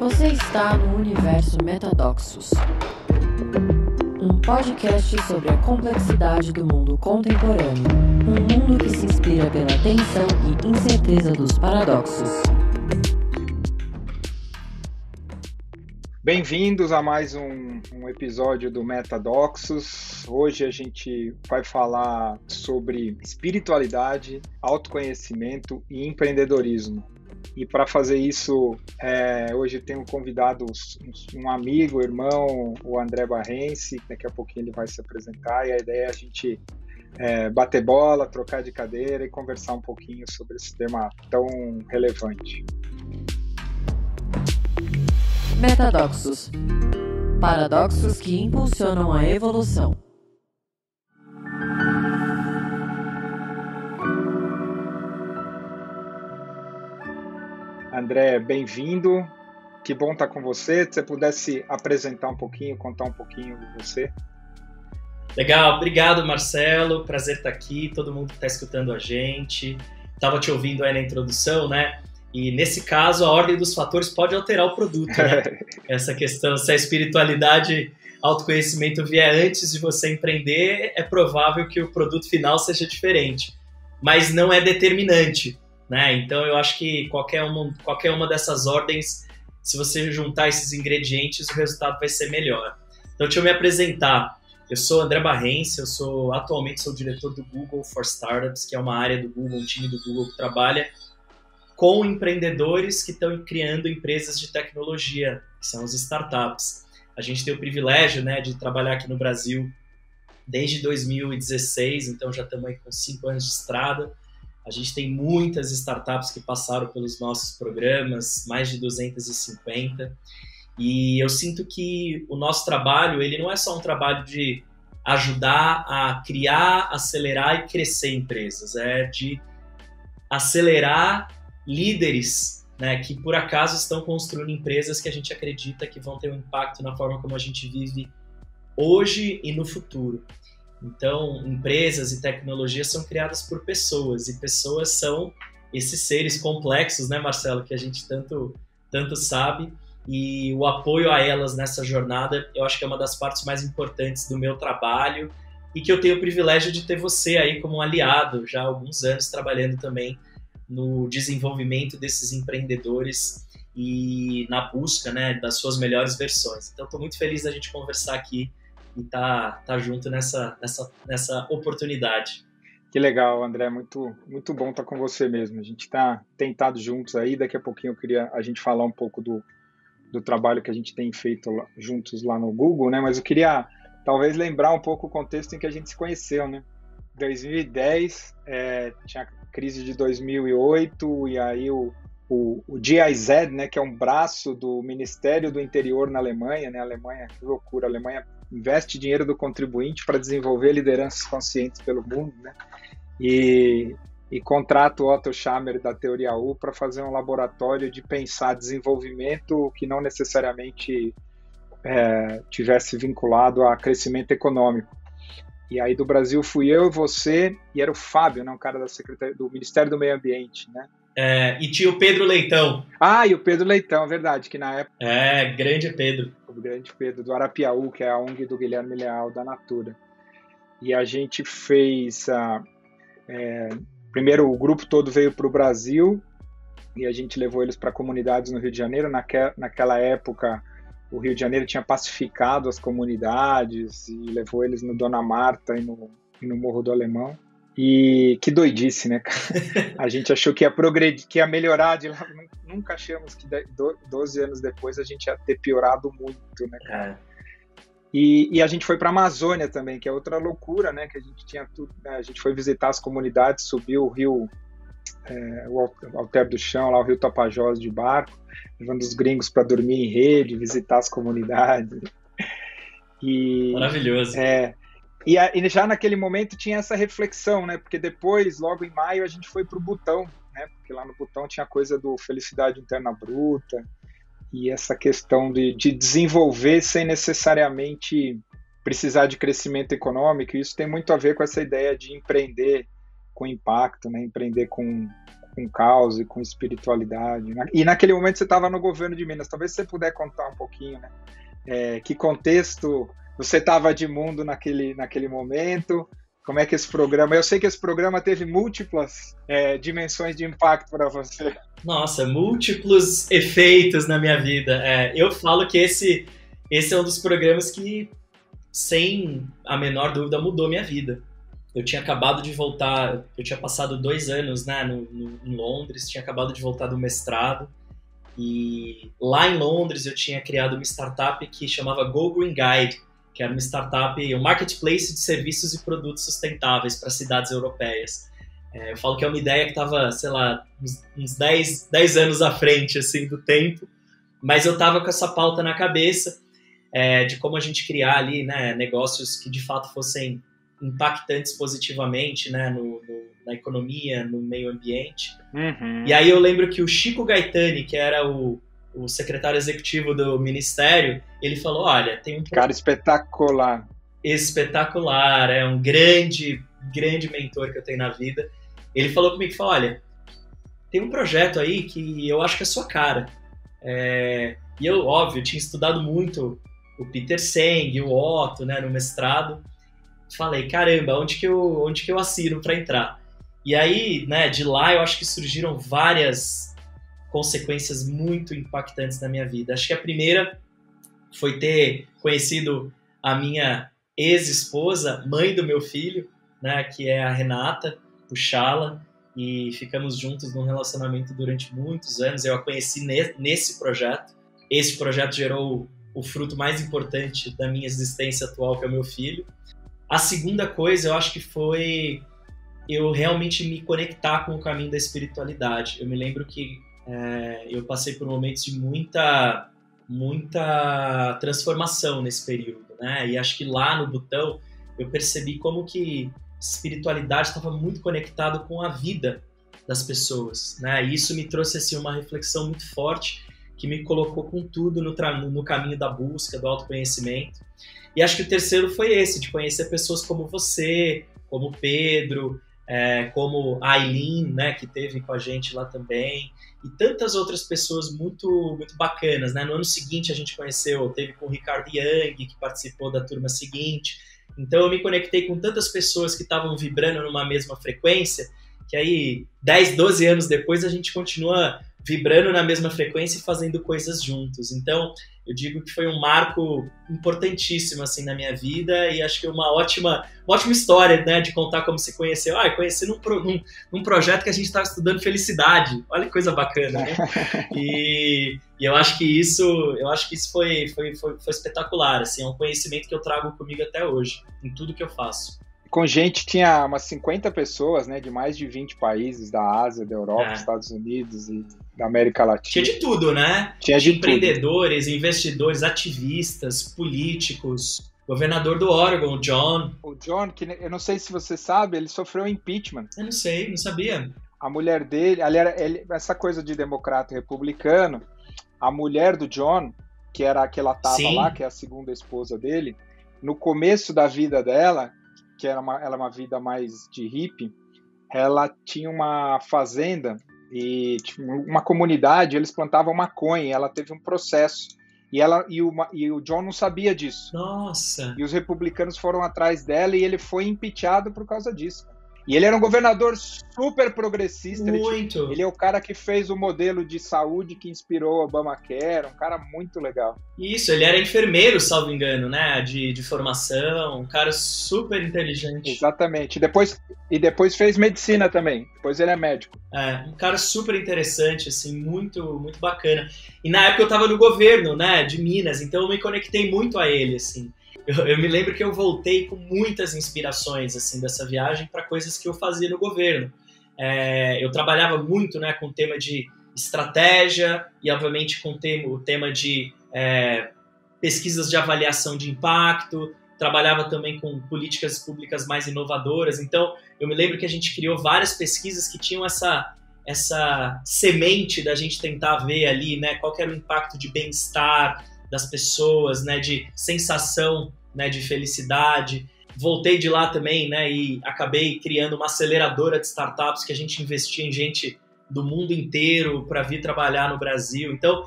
Você está no universo Metadoxos, um podcast sobre a complexidade do mundo contemporâneo, um mundo que se inspira pela tensão e incerteza dos paradoxos. Bem-vindos a mais um episódio do Metadoxos. Hoje a gente vai falar sobre espiritualidade, autoconhecimento e empreendedorismo. E para fazer isso, hoje tenho convidado um amigo, irmão, o André Barrense. Daqui a pouquinho ele vai se apresentar e a ideia é a gente bater bola, trocar de cadeira e conversar um pouquinho sobre esse tema tão relevante. Metadoxos, paradoxos que impulsionam a evolução. André, bem-vindo. Que bom estar com você. Se você pudesse apresentar um pouquinho, contar um pouquinho de você. Legal, obrigado, Marcelo. Prazer estar aqui, todo mundo que está escutando a gente. Estava te ouvindo aí na introdução, né? E nesse caso, a ordem dos fatores pode alterar o produto, né? Essa questão, se a espiritualidade, autoconhecimento vier antes de você empreender, é provável que o produto final seja diferente. Mas não é determinante, né? Então, eu acho que qualquer uma dessas ordens, se você juntar esses ingredientes, o resultado vai ser melhor. Então, deixa eu me apresentar. Eu sou André Barrense, atualmente sou diretor do Google for Startups, que é uma área do Google, um time do Google que trabalha com empreendedores que estão criando empresas de tecnologia, que são as startups. A gente tem o privilégio, né, de trabalhar aqui no Brasil desde 2016, então já estamos aí com 5 anos de estrada. A gente tem muitas startups que passaram pelos nossos programas, mais de 250, e eu sinto que o nosso trabalho, ele não é só um trabalho de ajudar a criar, acelerar e crescer empresas, é de acelerar líderes, né, que por acaso estão construindo empresas que a gente acredita que vão ter um impacto na forma como a gente vive hoje e no futuro. Então, empresas e tecnologias são criadas por pessoas, e pessoas são esses seres complexos, né, Marcelo, que a gente tanto sabe, e o apoio a elas nessa jornada, eu acho que é uma das partes mais importantes do meu trabalho, e que eu tenho o privilégio de ter você aí como um aliado, já há alguns anos trabalhando também no desenvolvimento desses empreendedores e na busca, né, das suas melhores versões. Então, estou muito feliz da gente conversar aqui e tá junto nessa oportunidade. Que legal, André. Muito bom estar com você mesmo. A gente está tentado juntos aí. Daqui a pouquinho eu queria a gente falar um pouco do trabalho que a gente tem feito juntos lá no Google, né? Mas eu queria talvez lembrar um pouco o contexto em que a gente se conheceu, né? 2010, tinha a crise de 2008, e aí o GIZ, né, que é um braço do Ministério do Interior na Alemanha, né? A Alemanha, que loucura, a Alemanha investe dinheiro do contribuinte para desenvolver lideranças conscientes pelo mundo, né? E contrata o Otto Scharmer da Teoria U para fazer um laboratório de pensar desenvolvimento que não necessariamente tivesse vinculado a crescimento econômico. E aí do Brasil fui eu e você, e era o Fábio, né, um cara da Secretaria do Ministério do Meio Ambiente, né? E tinha o Pedro Leitão. E o Pedro Leitão, verdade, que na época... grande Pedro. O grande Pedro, do Arapiaú, que é a ONG do Guilherme Leal, da Natura. E a gente fez... primeiro, o grupo todo veio para o Brasil, e a gente levou eles para comunidades no Rio de Janeiro. Naquela época, o Rio de Janeiro tinha pacificado as comunidades, e levou eles no Dona Marta e no Morro do Alemão. E que doidice, né, cara? A gente achou que ia progredir, que ia melhorar de lá. Nunca achamos que 12 anos depois a gente ia ter piorado muito, né, cara? E a gente foi para a Amazônia também, que é outra loucura, né? Que a gente tinha tudo, né? A gente foi visitar as comunidades, subiu o rio, o Alter do Chão, lá o rio Tapajós de barco, levando os gringos para dormir em rede, visitar as comunidades. Maravilhoso. E já naquele momento tinha essa reflexão, né? Porque depois, logo em maio, a gente foi para o Butão, né? Porque lá no Butão tinha coisa do Felicidade Interna Bruta, e essa questão de desenvolver sem necessariamente precisar de crescimento econômico. E isso tem muito a ver com essa ideia de empreender com impacto, né? Empreender com com causa e com espiritualidade. E naquele momento você estava no governo de Minas. Talvez você puder contar um pouquinho, né? Que contexto você estava de mundo naquele momento? Como é que esse programa... Eu sei que esse programa teve múltiplas dimensões de impacto para você. Nossa, múltiplos efeitos na minha vida. Eu falo que esse é um dos programas que, sem a menor dúvida, mudou minha vida. Eu tinha acabado de voltar, eu tinha passado 2 anos, né, em Londres, tinha acabado de voltar do mestrado, e lá em Londres eu tinha criado uma startup que chamava Go Green Guide, que era uma startup, um marketplace de serviços e produtos sustentáveis para cidades europeias. Eu falo que é uma ideia que estava, sei lá, uns 10 anos à frente, assim, do tempo, mas eu estava com essa pauta na cabeça, de como a gente criar ali, né, negócios que de fato fossem impactantes positivamente, né, na economia, no meio ambiente. Uhum. E aí eu lembro que o Chico Gaetani, que era o secretário executivo do ministério, ele falou, olha, tem um... Cara espetacular. Espetacular, é um grande mentor que eu tenho na vida. Ele falou comigo, falou, olha, tem um projeto aí que eu acho que é a sua cara. E eu, óbvio, tinha estudado muito o Peter Senge, o Otto, né, no mestrado. Falei, caramba, onde que eu assino para entrar? E aí, né, de lá eu acho que surgiram várias consequências muito impactantes na minha vida. Acho que a primeira foi ter conhecido a minha ex-esposa, mãe do meu filho, né, que é a Renata Puchala, e ficamos juntos num relacionamento durante muitos anos. Eu a conheci nesse projeto. Esse projeto gerou o fruto mais importante da minha existência atual, que é o meu filho. A segunda coisa, eu acho que foi eu realmente me conectar com o caminho da espiritualidade. Eu me lembro que eu passei por momentos de muita transformação nesse período, né? E acho que lá no Butão eu percebi como que espiritualidade estava muito conectado com a vida das pessoas, né? E isso me trouxe assim, uma reflexão muito forte que me colocou com tudo no caminho da busca, do autoconhecimento. E acho que o terceiro foi esse, de conhecer pessoas como você, como o Pedro, como a Aileen, né, que esteve com a gente lá também, e tantas outras pessoas muito, muito bacanas, né? No ano seguinte a gente teve com o Ricardo Young, que participou da turma seguinte. Então eu me conectei com tantas pessoas que estavam vibrando numa mesma frequência, que aí 10, 12 anos depois a gente continua vibrando na mesma frequência e fazendo coisas juntos. Então, eu digo que foi um marco importantíssimo assim na minha vida, e acho que uma ótima história, né, de contar como se conheceu. Conheci num projeto que a gente estava estudando felicidade. Olha que coisa bacana, né? E eu acho que isso foi espetacular, assim, é um conhecimento que eu trago comigo até hoje, em tudo que eu faço. Com gente, tinha umas 50 pessoas, né, de mais de 20 países, da Ásia, da Europa, Estados Unidos e da América Latina. Tinha de tudo, né? Tinha de empreendedores, investidores, ativistas, políticos, governador do Oregon, o John. O John, que eu não sei se você sabe, ele sofreu impeachment. Eu não sei, não sabia. A mulher dele, essa coisa de democrata e republicano, a mulher do John, que era a que ela estava lá, que é a segunda esposa dele, no começo da vida dela, que ela é uma vida mais de hippie, ela tinha uma fazenda e uma comunidade, eles plantavam maconha, e ela teve um processo, e o John não sabia disso. Nossa! E os republicanos foram atrás dela e ele foi impeachado por causa disso. E ele era um governador super progressista. Muito. Ele é o cara que fez o modelo de saúde que inspirou o Obamacare, um cara muito legal. Isso, ele era enfermeiro, salvo engano, né? De formação, um cara super inteligente. Exatamente. E depois fez medicina também. Depois ele é médico. Um cara super interessante, assim, muito, muito bacana. E na época eu estava no governo, né, de Minas, então eu me conectei muito a ele, assim. Eu me lembro que eu voltei com muitas inspirações assim, dessa viagem para coisas que eu fazia no governo. Eu trabalhava muito, né, com o tema de estratégia e, obviamente, com o tema de pesquisas de avaliação de impacto. Trabalhava também com políticas públicas mais inovadoras. Então, eu me lembro que a gente criou várias pesquisas que tinham essa semente da gente tentar ver ali, né, qual que era o impacto de bem-estar das pessoas, né, de sensação, né, de felicidade. Voltei de lá também, né, e acabei criando uma aceleradora de startups que a gente investia em gente do mundo inteiro para vir trabalhar no Brasil. Então,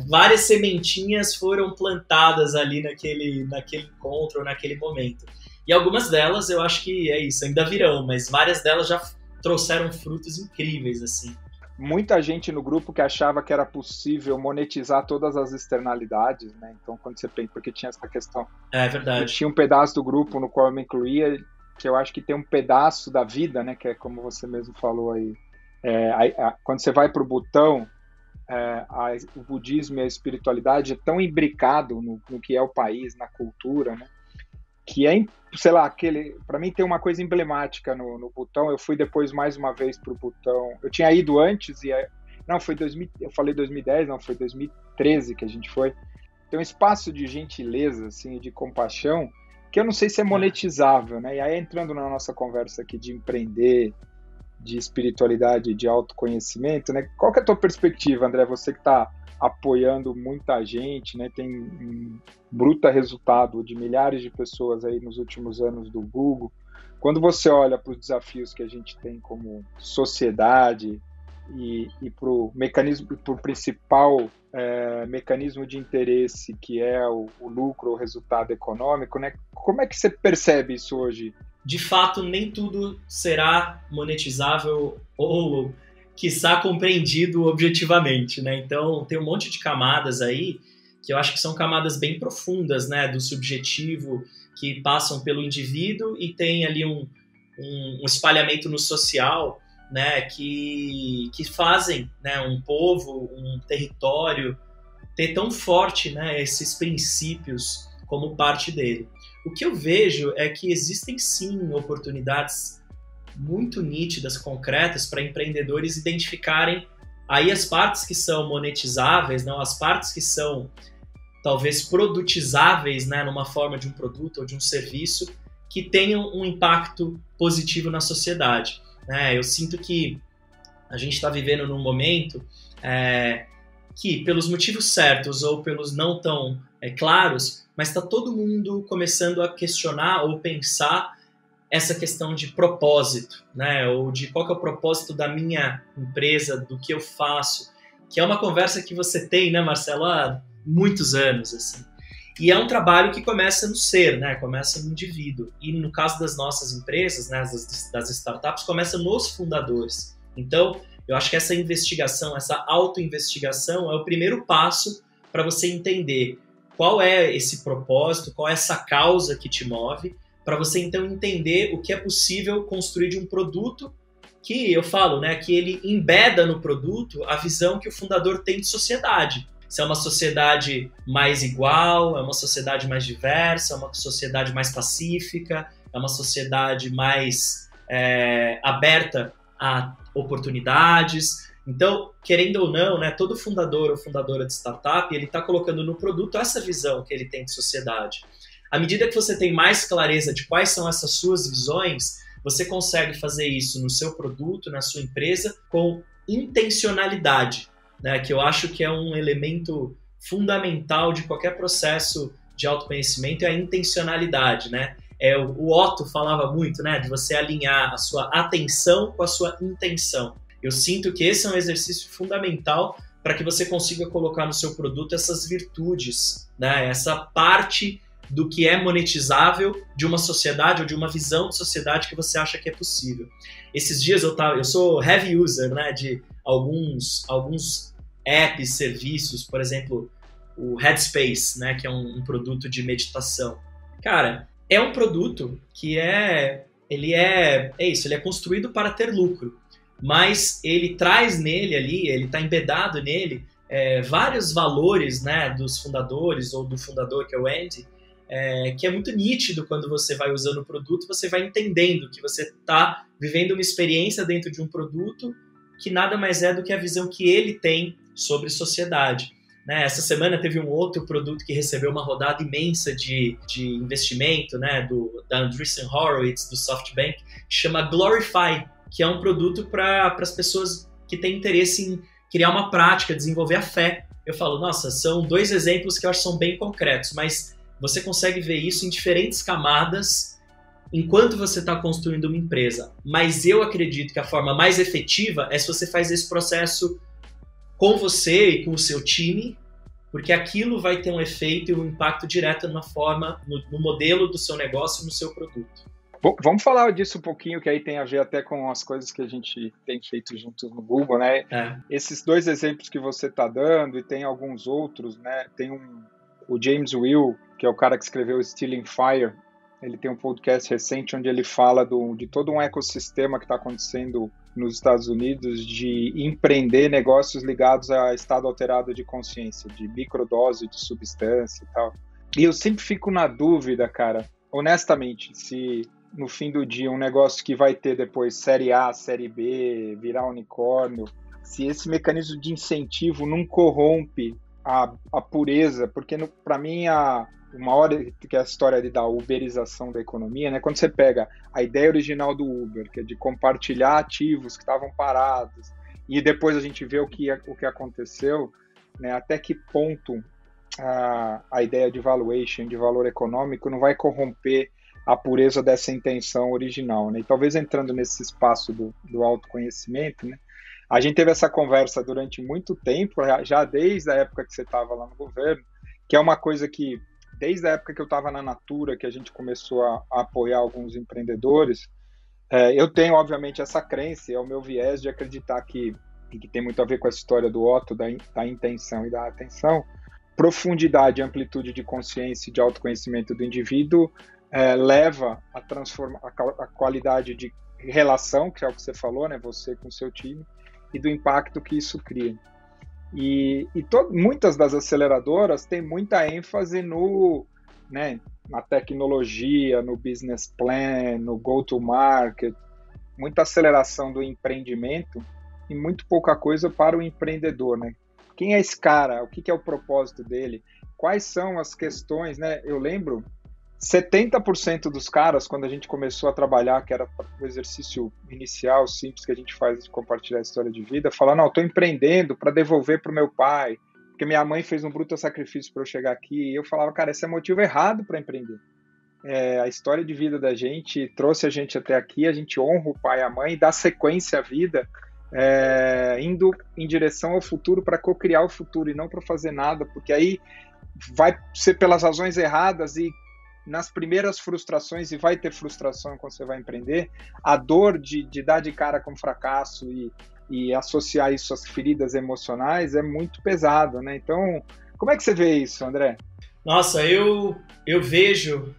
várias sementinhas foram plantadas ali naquele encontro, naquele momento. E algumas delas eu acho que é isso, ainda virão, mas várias delas já trouxeram frutos incríveis, assim. Muita gente no grupo que achava que era possível monetizar todas as externalidades, né? Então, quando você pensa, porque tinha essa questão. É verdade. Tinha um pedaço do grupo no qual eu me incluía, que eu acho que tem um pedaço da vida, né? Que é como você mesmo falou aí. Quando você vai para o Butão, o budismo e a espiritualidade é tão imbricado no que é o país, na cultura, né? Que sei lá, para mim tem uma coisa emblemática no Butão. Eu fui depois mais uma vez para o Butão. Eu tinha ido antes eu falei 2010, não, foi 2013 que a gente foi. Tem um espaço de gentileza, assim, de compaixão, que eu não sei se é monetizável, né? E aí, entrando na nossa conversa aqui de empreender, de espiritualidade, de autoconhecimento, né? Qual que é a tua perspectiva, André? Você que está apoiando muita gente, né? Tem um bruto resultado de milhares de pessoas aí nos últimos anos do Google. Quando você olha para os desafios que a gente tem como sociedade e para o principal mecanismo de interesse, que é o lucro, o resultado econômico, né? Como é que você percebe isso hoje? De fato, nem tudo será monetizável ou, quiçá, compreendido objetivamente, né? Então, tem um monte de camadas aí que eu acho que são camadas bem profundas, né? Do subjetivo, que passam pelo indivíduo e tem ali um espalhamento no social, né? Que fazem, né? Um povo, um território ter tão forte, né? Esses princípios como parte dele. O que eu vejo é que existem sim oportunidades muito nítidas, concretas, para empreendedores identificarem aí as partes que são monetizáveis, não as partes que são talvez produtizáveis, né, numa forma de um produto ou de um serviço que tenham um impacto positivo na sociedade, né? Eu sinto que a gente está vivendo num momento que, pelos motivos certos ou pelos não tão claros, mas está todo mundo começando a questionar ou pensar essa questão de propósito, né? Ou de qual que é o propósito da minha empresa, do que eu faço, que é uma conversa que você tem, né, Marcelo, há muitos anos, assim. E é um trabalho que começa no ser, né? Começa no indivíduo. E no caso das nossas empresas, né, das startups, começa nos fundadores. Então, eu acho que essa investigação, essa auto-investigação é o primeiro passo para você entender qual é esse propósito, qual é essa causa que te move, para você então entender o que é possível construir de um produto que, eu falo, né, que ele embeda no produto a visão que o fundador tem de sociedade. Se é uma sociedade mais igual, é uma sociedade mais diversa, é uma sociedade mais pacífica, é uma sociedade mais aberta a oportunidades. Então, querendo ou não, né, todo fundador ou fundadora de startup, ele está colocando no produto essa visão que ele tem de sociedade. À medida que você tem mais clareza de quais são essas suas visões, você consegue fazer isso no seu produto, na sua empresa, com intencionalidade, né, que eu acho que é um elemento fundamental de qualquer processo de autoconhecimento, é a intencionalidade, né? O Otto falava muito, né, de você alinhar a sua atenção com a sua intenção. Eu sinto que esse é um exercício fundamental para que você consiga colocar no seu produto essas virtudes, né, essa parte do que é monetizável de uma sociedade ou de uma visão de sociedade que você acha que é possível. Esses dias eu sou heavy user, né, de alguns apps, serviços, por exemplo, o Headspace, né, que é um produto de meditação. Cara, é um produto que ele é construído para ter lucro, mas ele traz nele ali, ele está embedado nele, vários valores, né, dos fundadores ou do fundador, que é o Andy, que é muito nítido quando você vai usando o produto, você vai entendendo que você está vivendo uma experiência dentro de um produto que nada mais é do que a visão que ele tem sobre sociedade. Né? Essa semana teve um outro produto que recebeu uma rodada imensa de investimento, né, da Andreessen Horowitz, do SoftBank, que chama Glorify, que é um produto para as pessoas que têm interesse em criar uma prática, desenvolver a fé. Eu falo, nossa, são dois exemplos que eu acho que são bem concretos, mas você consegue ver isso em diferentes camadas enquanto você está construindo uma empresa. Mas eu acredito que a forma mais efetiva é se você faz esse processo com você e com o seu time, porque aquilo vai ter um efeito e um impacto direto na forma, no modelo do seu negócio e no seu produto. Bom, vamos falar disso um pouquinho, que aí tem a ver até com as coisas que a gente tem feito juntos no Google, né? Esses 2 exemplos que você está dando, e tem alguns outros, né? Tem o James Will, que é o cara que escreveu Stealing Fire. Ele tem um podcast recente onde ele fala de todo um ecossistema que está acontecendo nos Estados Unidos de empreender negócios ligados a estado alterado de consciência, de microdose de substância e tal. E eu sempre fico na dúvida, cara, honestamente, se no fim do dia um negócio que vai ter depois série A, série B, virar unicórnio, se esse mecanismo de incentivo não corrompe a pureza, porque para mim uma hora que é a história da uberização da economia, né? Quando você pega a ideia original do Uber, que é de compartilhar ativos que estavam parados, e depois a gente vê o que aconteceu, né? Até que ponto a ideia de valuation, de valor econômico, não vai corromper a pureza dessa intenção original, né? E talvez entrando nesse espaço do autoconhecimento, né? A gente teve essa conversa durante muito tempo, já desde a época que você estava lá no governo, que é uma coisa que desde a época que eu estava na Natura, que a gente começou a apoiar alguns empreendedores, eu tenho, obviamente, essa crença, é o meu viés de acreditar que tem muito a ver com a história do Otto, da intenção e da atenção, profundidade e amplitude de consciência e de autoconhecimento do indivíduo leva a qualidade de relação, que é o que você falou, né, você com o seu time, e do impacto que isso cria. E muitas das aceleradoras têm muita ênfase na tecnologia, no business plan, no go-to-market, muita aceleração do empreendimento e muito pouca coisa para o empreendedor, né? Quem é esse cara? O que é o propósito dele? Quais são as questões, né? Eu lembro 70% dos caras, quando a gente começou a trabalhar, que era o exercício inicial, simples, que a gente faz de compartilhar a história de vida, falar, não, estou empreendendo para devolver para o meu pai, porque minha mãe fez um bruto sacrifício para eu chegar aqui, e eu falava, cara, esse é motivo errado para empreender. A história de vida da gente trouxe a gente até aqui, a gente honra o pai e a mãe, dá sequência à vida, indo em direção ao futuro para co-criar o futuro, e não para fazer nada, porque aí vai ser pelas razões erradas e nas primeiras frustrações, e vai ter frustração quando você vai empreender, a dor de dar de cara com fracasso e associar isso às feridas emocionais é muito pesado, né? Então, como é que você vê isso, André? Nossa, eu vejo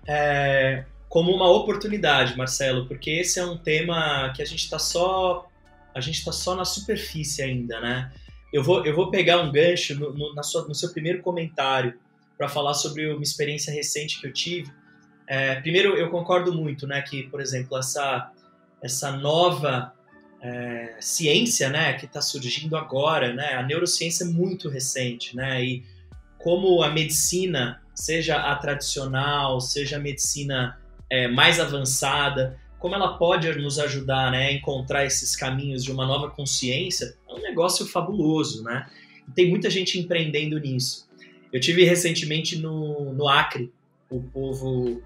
como uma oportunidade, Marcelo, porque esse é um tema que a gente está só na superfície ainda, né? Eu vou pegar um gancho no seu primeiro comentário para falar sobre uma experiência recente que eu tive. Primeiro, eu concordo muito, né, que, por exemplo, essa nova ciência, né, que está surgindo agora, né, a neurociência é muito recente, né, e como a medicina, seja a tradicional, seja a medicina mais avançada, como ela pode nos ajudar, né, a encontrar esses caminhos de uma nova consciência, é um negócio fabuloso, né? E tem muita gente empreendendo nisso. Eu tive recentemente no Acre, o povo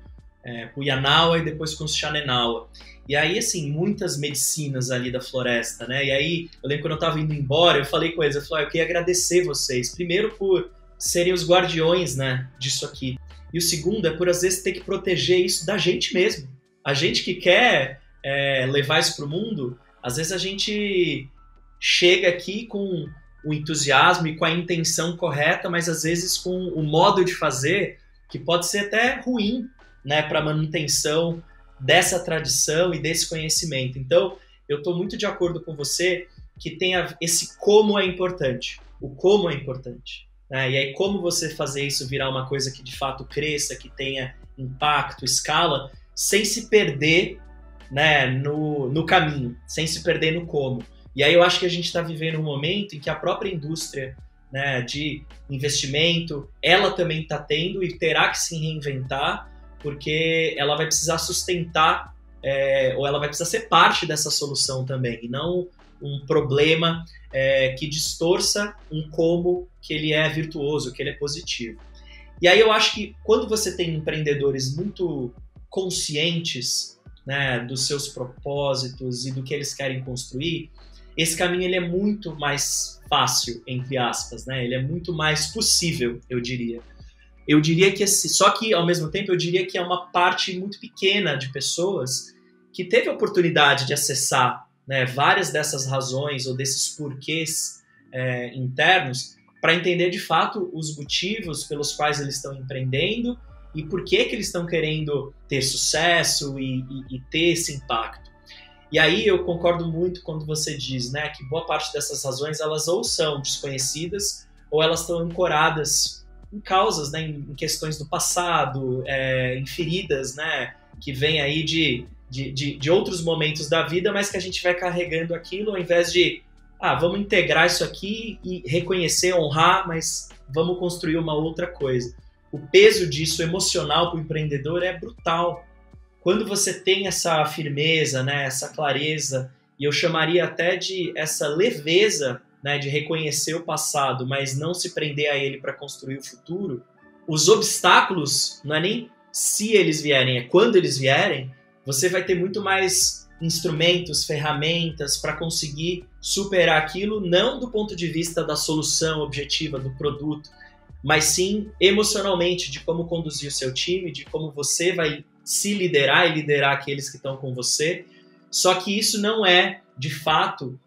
Kuyanawa e depois com os Xanenawa. E aí, assim, muitas medicinas ali da floresta, né? E aí, eu lembro quando eu tava indo embora, eu falei com eles, eu falei, eu queria agradecer vocês, primeiro por serem os guardiões, né, disso aqui. E o segundo é por, às vezes, ter que proteger isso da gente mesmo. A gente que quer levar isso pro mundo, às vezes a gente chega aqui com o entusiasmo e com a intenção correta, mas às vezes com o modo de fazer que pode ser até ruim, né, para a manutenção dessa tradição e desse conhecimento. Então, eu estou muito de acordo com você que esse como é importante. O como é importante. Né? E aí, como você fazer isso virar uma coisa que de fato cresça, que tenha impacto, escala, sem se perder, né, no caminho, sem se perder no como. E aí eu acho que a gente está vivendo um momento em que a própria indústria, né, de investimento, ela também está tendo e terá que se reinventar, porque ela vai precisar sustentar, ou ela vai precisar ser parte dessa solução também, e não um problema que distorça um como que ele é virtuoso, que ele é positivo. E aí eu acho que quando você tem empreendedores muito conscientes né, dos seus propósitos e do que eles querem construir, esse caminho ele é muito mais fácil, entre aspas, né? Ele é muito mais possível, eu diria. Eu diria que só que, ao mesmo tempo, eu diria que é uma parte muito pequena de pessoas que teve a oportunidade de acessar, né, várias dessas razões ou desses porquês internos para entender, de fato, os motivos pelos quais eles estão empreendendo e por que eles estão querendo ter sucesso e ter esse impacto. E aí eu concordo muito quando você diz, né, que boa parte dessas razões elas ou são desconhecidas ou elas estão ancoradas em causas, né, em questões do passado, em feridas, né, que vêm aí de outros momentos da vida, mas que a gente vai carregando aquilo ao invés de vamos integrar isso aqui e reconhecer, honrar, mas vamos construir uma outra coisa. O peso disso emocional para o empreendedor é brutal. Quando você tem essa firmeza, né, essa clareza, e eu chamaria até de essa leveza, né, de reconhecer o passado, mas não se prender a ele para construir o futuro, os obstáculos, não é nem se eles vierem, é quando eles vierem, você vai ter muito mais instrumentos, ferramentas para conseguir superar aquilo, não do ponto de vista da solução objetiva do produto, mas sim emocionalmente, de como conduzir o seu time, de como você vai se liderar e liderar aqueles que estão com você. Só que isso não é, de fato,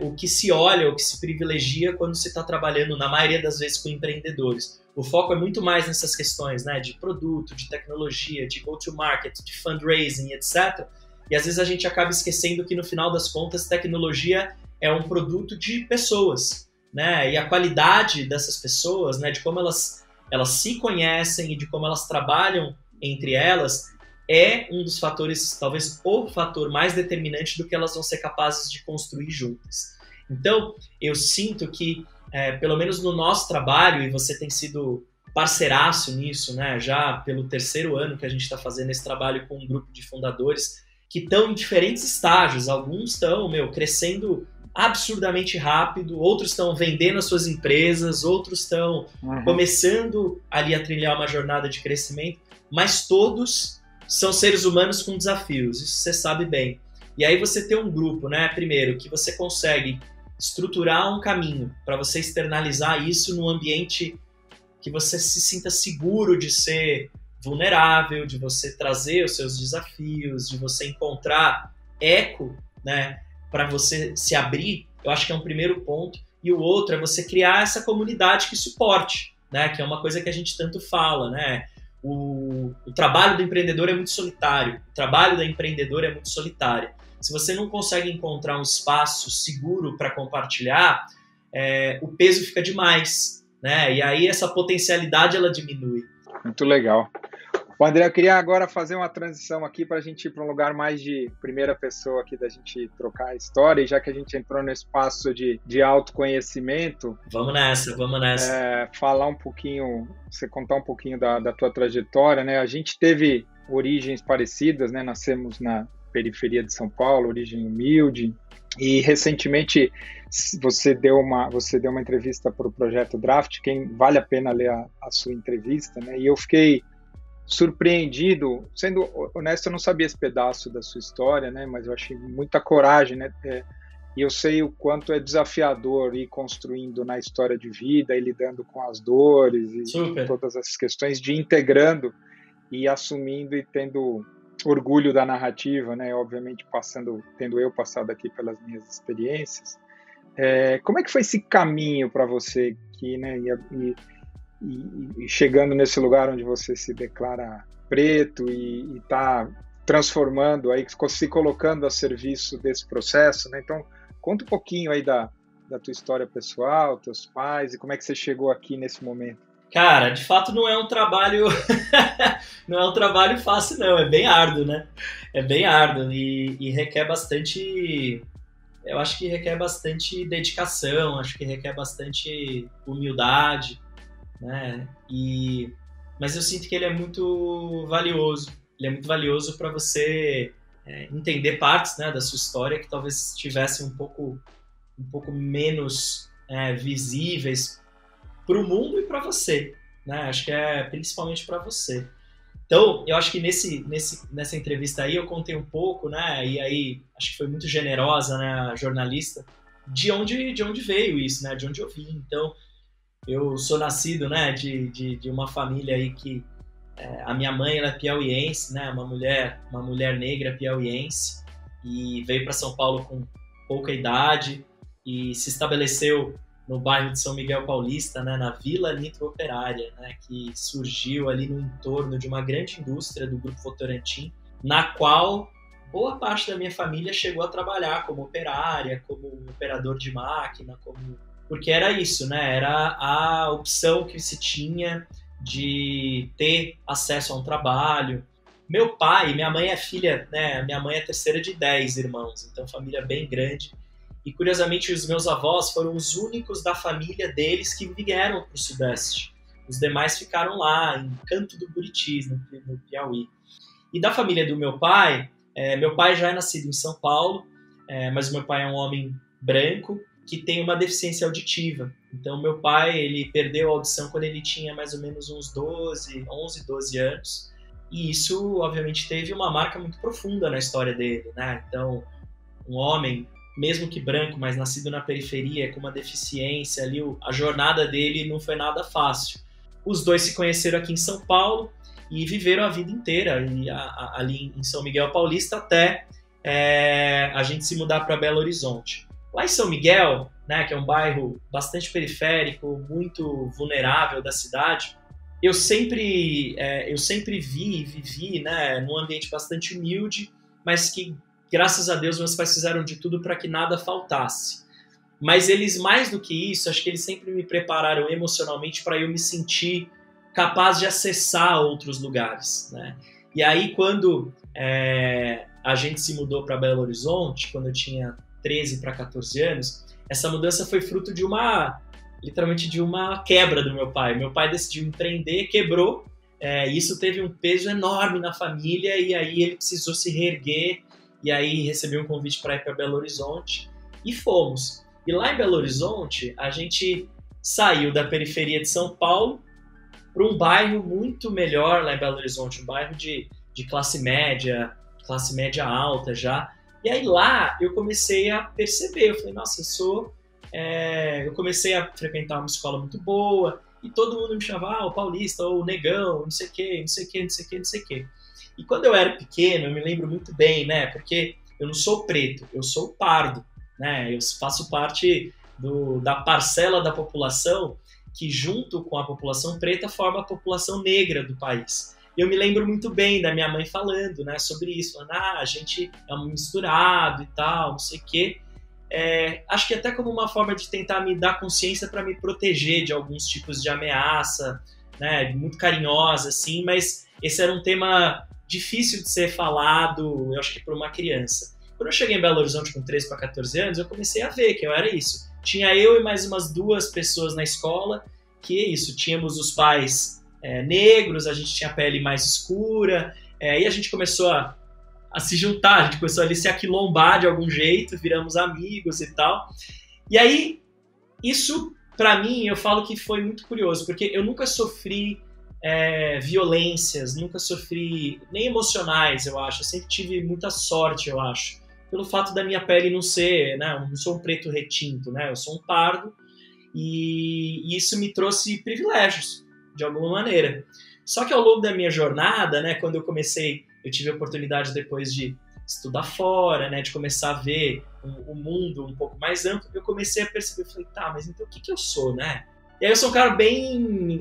o que se olha, o que se privilegia quando se está trabalhando, na maioria das vezes, com empreendedores. O foco é muito mais nessas questões, né, de produto, de tecnologia, de go-to-market, de fundraising, etc. E às vezes a gente acaba esquecendo que, no final das contas, tecnologia é um produto de pessoas, né? E a qualidade dessas pessoas, né, de como elas se conhecem e de como elas trabalham entre elas, é um dos fatores, talvez o fator mais determinante do que elas vão ser capazes de construir juntas. Então, eu sinto que, pelo menos no nosso trabalho, e você tem sido parceiraço nisso, né, já pelo 3º ano que a gente está fazendo esse trabalho com um grupo de fundadores que estão em diferentes estágios. Alguns estão, crescendo absurdamente rápido, outros estão vendendo as suas empresas, outros estão começando ali a trilhar uma jornada de crescimento, mas todos são seres humanos com desafios, isso você sabe bem. E aí você tem um grupo, né, primeiro, que você consegue estruturar um caminho para você externalizar isso num ambiente que você se sinta seguro de ser vulnerável, de você trazer os seus desafios, de você encontrar eco, né, para você se abrir. Eu acho que é um primeiro ponto. E o outro é você criar essa comunidade que suporte, né, que é uma coisa que a gente tanto fala, né? O trabalho do empreendedor é muito solitário, o trabalho da empreendedora é muito solitário. Se você não consegue encontrar um espaço seguro para compartilhar, o peso fica demais, né? E aí essa potencialidade ela diminui. Muito legal. Bom, André, eu queria agora fazer uma transição aqui para a gente ir para um lugar mais de primeira pessoa aqui, da gente trocar a história, e já que a gente entrou no espaço de autoconhecimento... Vamos nessa. Falar um pouquinho, você contar um pouquinho da tua trajetória, né? A gente teve origens parecidas, né? Nascemos na periferia de São Paulo, origem humilde, e recentemente você deu uma entrevista para o Projeto Draft, vale a pena ler a sua entrevista, né? E eu fiquei surpreendido, sendo honesto, eu não sabia esse pedaço da sua história, né? Mas eu achei muita coragem, né? E eu sei o quanto é desafiador ir construindo na história de vida e lidando com as dores e todas essas questões, de integrando e assumindo e tendo orgulho da narrativa, né? Obviamente tendo eu passado aqui pelas minhas experiências. Como é que foi esse caminho para você aqui, né? E chegando nesse lugar onde você se declara preto e está transformando, aí, se colocando a serviço desse processo, né? Então, conta um pouquinho aí da tua história pessoal, teus pais, e como é que você chegou aqui nesse momento. Cara, de fato não é um trabalho não é um trabalho fácil, não, é bem árduo, né? É bem árduo e requer bastante, eu acho que requer bastante dedicação, acho que requer bastante humildade, né? Mas eu sinto que ele é muito valioso. Ele é muito valioso para você entender partes, né, da sua história que talvez estivessem um pouco menos visíveis para o mundo e para você, né? Acho que é principalmente para você. Então, eu acho que nessa entrevista aí eu contei um pouco, né, e aí acho que foi muito generosa, né, a jornalista, de onde veio isso, né, de onde eu vim. Então, eu sou nascido, né, de uma família aí que a minha mãe ela é piauiense, né, uma mulher negra piauiense, e veio para São Paulo com pouca idade e se estabeleceu no bairro de São Miguel Paulista, né, na Vila Nitrooperária, né, que surgiu ali no entorno de uma grande indústria do Grupo Votorantim, na qual boa parte da minha família chegou a trabalhar como operária, como operador de máquina, porque era isso, né, era a opção que se tinha de ter acesso a um trabalho. Meu pai, minha mãe é filha, né, minha mãe é terceira de 10 irmãos, então família bem grande. E, curiosamente, os meus avós foram os únicos da família deles que vieram para o Sudeste. Os demais ficaram lá, em Canto do Buriti, no Piauí. E da família do meu pai já é nascido em São Paulo, mas meu pai é um homem branco que tem uma deficiência auditiva. Então, meu pai ele perdeu a audição quando ele tinha mais ou menos uns 11, 12 anos. E isso, obviamente, teve uma marca muito profunda na história dele, né? Então, um homem, mesmo que branco, mas nascido na periferia, com uma deficiência ali, a jornada dele não foi nada fácil. Os dois se conheceram aqui em São Paulo e viveram a vida inteira ali em São Miguel Paulista até a gente se mudar para Belo Horizonte. Lá em São Miguel, né, que é um bairro bastante periférico, muito vulnerável da cidade, eu sempre vi e vivi, né, num ambiente bastante humilde, mas que graças a Deus, meus pais fizeram de tudo para que nada faltasse. Mas eles, mais do que isso, acho que eles sempre me prepararam emocionalmente para eu me sentir capaz de acessar outros lugares, né? E aí, quando a gente se mudou para Belo Horizonte, quando eu tinha 13 para 14 anos, essa mudança foi fruto literalmente de uma quebra do meu pai. Meu pai decidiu empreender, quebrou, isso teve um peso enorme na família, e aí ele precisou se reerguer. E aí recebi um convite para ir para Belo Horizonte e fomos. E lá em Belo Horizonte, a gente saiu da periferia de São Paulo para um bairro muito melhor lá em Belo Horizonte, um bairro de classe média alta já. E aí lá eu comecei a perceber, eu falei, nossa, eu comecei a frequentar uma escola muito boa e todo mundo me chamava, o paulista, ou o negão, não sei o quê, não sei o quê, não sei o quê, não sei o quê. E quando eu era pequeno, eu me lembro muito bem, né? Porque eu não sou preto, eu sou pardo, né? Eu faço parte da parcela da população que, junto com a população preta, forma a população negra do país. E eu me lembro muito bem da minha mãe falando, né, sobre isso. Falando, a gente é um misturado e tal, não sei o quê. Acho que até como uma forma de tentar me dar consciência para me proteger de alguns tipos de ameaça, né? Muito carinhosa, assim, mas esse era um tema difícil de ser falado, eu acho que por uma criança. Quando eu cheguei em Belo Horizonte com 13 para 14 anos, eu comecei a ver que eu era isso. Tinha eu e mais umas 2 pessoas na escola, que é isso, tínhamos os pais negros, a gente tinha a pele mais escura, e a gente começou a se juntar, a gente começou ali a se aquilombar de algum jeito, viramos amigos e tal. E aí, isso, para mim, eu falo que foi muito curioso, porque eu nunca sofri violências, nunca sofri nem emocionais, eu acho. Eu sempre tive muita sorte, eu acho, pelo fato da minha pele não ser, né, eu não sou um preto retinto, né, eu sou um pardo, e isso me trouxe privilégios, de alguma maneira. Só que ao longo da minha jornada, né, quando eu tive a oportunidade depois de estudar fora, né, de começar a ver o mundo um pouco mais amplo, eu comecei a perceber, eu falei, tá, mas então o que eu sou, né? E aí eu sou um cara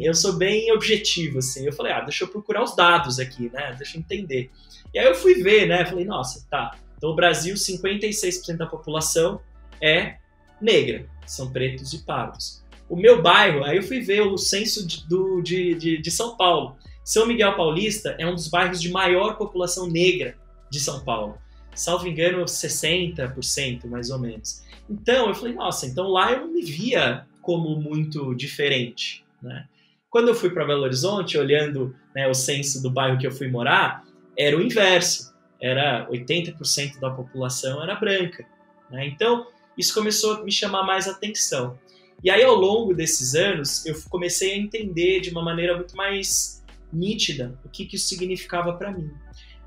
eu sou bem objetivo, assim. Eu falei, deixa eu procurar os dados aqui, né? Deixa eu entender. E aí eu fui ver, né? Falei, nossa, tá. Então o Brasil, 56% da população é negra. São pretos e pardos. O meu bairro, aí eu fui ver o censo de São Paulo. São Miguel Paulista é um dos bairros de maior população negra de São Paulo. Salvo engano, 60%, mais ou menos. Então eu falei, nossa, então lá eu não me via como muito diferente, né? Quando eu fui para Belo Horizonte, olhando, né, o censo do bairro que eu fui morar, era o inverso. Era 80% da população era branca, né? Então, isso começou a me chamar mais atenção. E aí, ao longo desses anos, eu comecei a entender de uma maneira muito mais nítida o que isso significava para mim.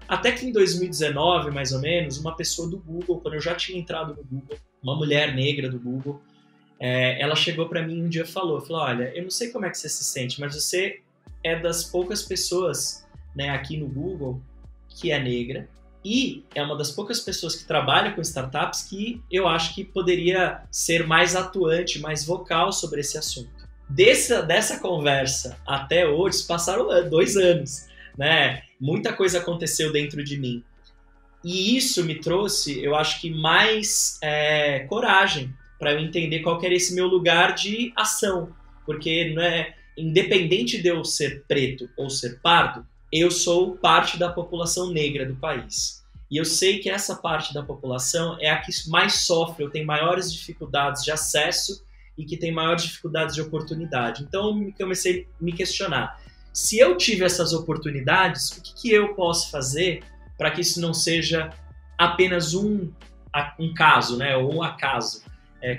Até que em 2019, mais ou menos, uma pessoa do Google, quando eu já tinha entrado no Google, uma mulher negra do Google, ela chegou para mim um dia e falou, olha, eu não sei como é que você se sente, mas você é das poucas pessoas, né, aqui no Google que é negra e é uma das poucas pessoas que trabalha com startups que eu acho que poderia ser mais atuante, mais vocal sobre esse assunto. Dessa conversa até hoje, passaram 2 anos, né? Muita coisa aconteceu dentro de mim. E isso me trouxe, eu acho que mais coragem para eu entender qual que era esse meu lugar de ação. Porque não é, independente de eu ser preto ou ser pardo, eu sou parte da população negra do país. E eu sei que essa parte da população é a que mais sofre, ou tem maiores dificuldades de acesso e que tem maiores dificuldades de oportunidade. Então eu comecei a me questionar. Se eu tive essas oportunidades, o que eu posso fazer para que isso não seja apenas um caso, né, ou um acaso?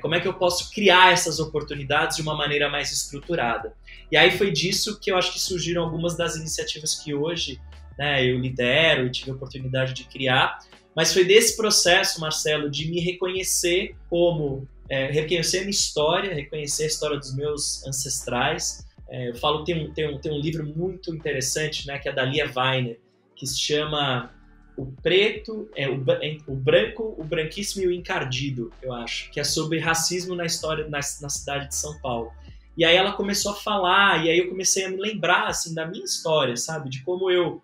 Como é que eu posso criar essas oportunidades de uma maneira mais estruturada? E aí foi disso que eu acho que surgiram algumas das iniciativas que hoje, né, eu lidero e tive a oportunidade de criar. Mas foi desse processo, Marcelo, de me reconhecer como... reconhecer a minha história, reconhecer a história dos meus ancestrais. Eu falo, tem um livro muito interessante, né, que é da Lia Weiner, que se chama O Preto, o Branco, o Branquíssimo e o Encardido, eu acho, que é sobre racismo na história na cidade de São Paulo. E aí ela começou a falar, e aí eu comecei a me lembrar, assim, da minha história, sabe? De como eu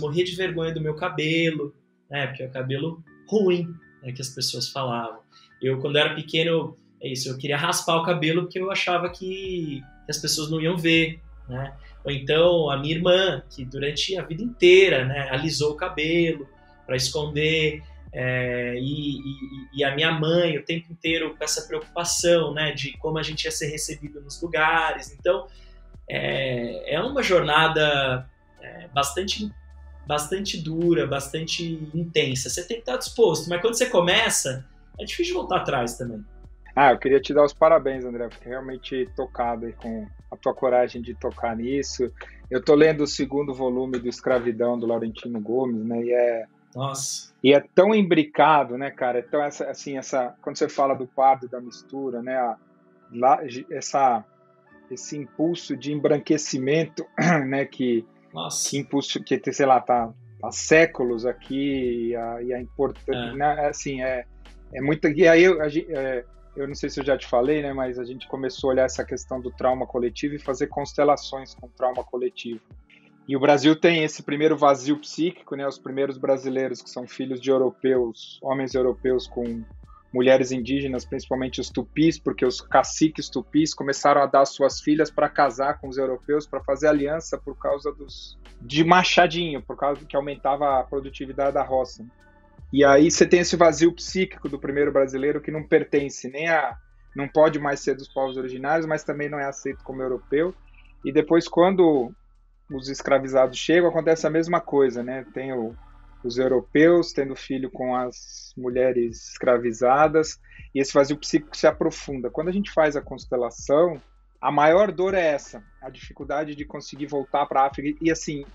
morria de vergonha do meu cabelo, né, porque é o cabelo ruim, né, que as pessoas falavam. Eu, quando era pequeno, eu queria raspar o cabelo porque eu achava que as pessoas não iam ver, né? Ou então a minha irmã, que durante a vida inteira, né, alisou o cabelo para esconder, e a minha mãe o tempo inteiro com essa preocupação, né, de como a gente ia ser recebido nos lugares. Então, é uma jornada bastante dura, bastante intensa. Você tem que estar disposto, mas quando você começa, é difícil voltar atrás também. Eu queria te dar os parabéns, André. Fiquei realmente tocado aí com a tua coragem de tocar nisso. Eu estou lendo o 2º volume do Escravidão, do Laurentino Gomes, né? Nossa. E é tão imbricado, né, cara? Então, quando você fala do pardo, da mistura, né? Esse impulso de embranquecimento, né? Que impulso que, sei lá, tá há séculos aqui, e a importância, né? Assim, é muito. E aí eu não sei se eu já te falei, né, mas a gente começou a olhar essa questão do trauma coletivo e fazer constelações com o trauma coletivo. E o Brasil tem esse primeiro vazio psíquico, né, os primeiros brasileiros que são filhos de europeus, homens europeus com mulheres indígenas, principalmente os tupis, porque os caciques tupis começaram a dar suas filhas para casar com os europeus, para fazer aliança por causa de machadinho, por causa que aumentava a produtividade da roça. E aí você tem esse vazio psíquico do primeiro brasileiro que não pertence não pode mais ser dos povos originários, mas também não é aceito como europeu. E depois, quando os escravizados chegam, acontece a mesma coisa, né? Tem os europeus tendo filho com as mulheres escravizadas, e esse vazio psíquico se aprofunda. Quando a gente faz a constelação, a maior dor é essa, a dificuldade de conseguir voltar para a África. E assim,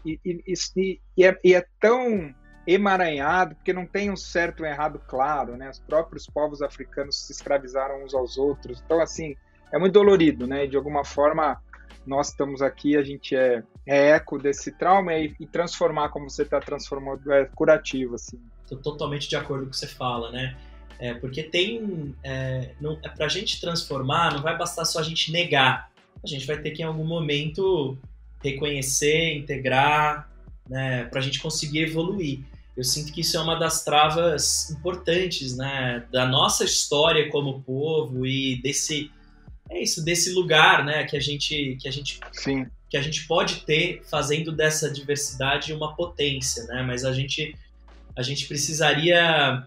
é tão emaranhado, porque não tem um certo e um errado claro, né? Os próprios povos africanos se escravizaram uns aos outros. Então, assim, é muito dolorido, né? E de alguma forma, nós estamos aqui, a gente é eco desse trauma e transformar como você está transformando é curativo, assim. Estou totalmente de acordo com o que você fala, né? Porque para a gente transformar, não vai bastar só a gente negar. A gente vai ter que, em algum momento, reconhecer, integrar, né? Para a gente conseguir evoluir. Eu sinto que isso é uma das travas importantes, né, da nossa história como povo e desse lugar, né, que a gente pode ter fazendo dessa diversidade uma potência, né, mas a gente precisaria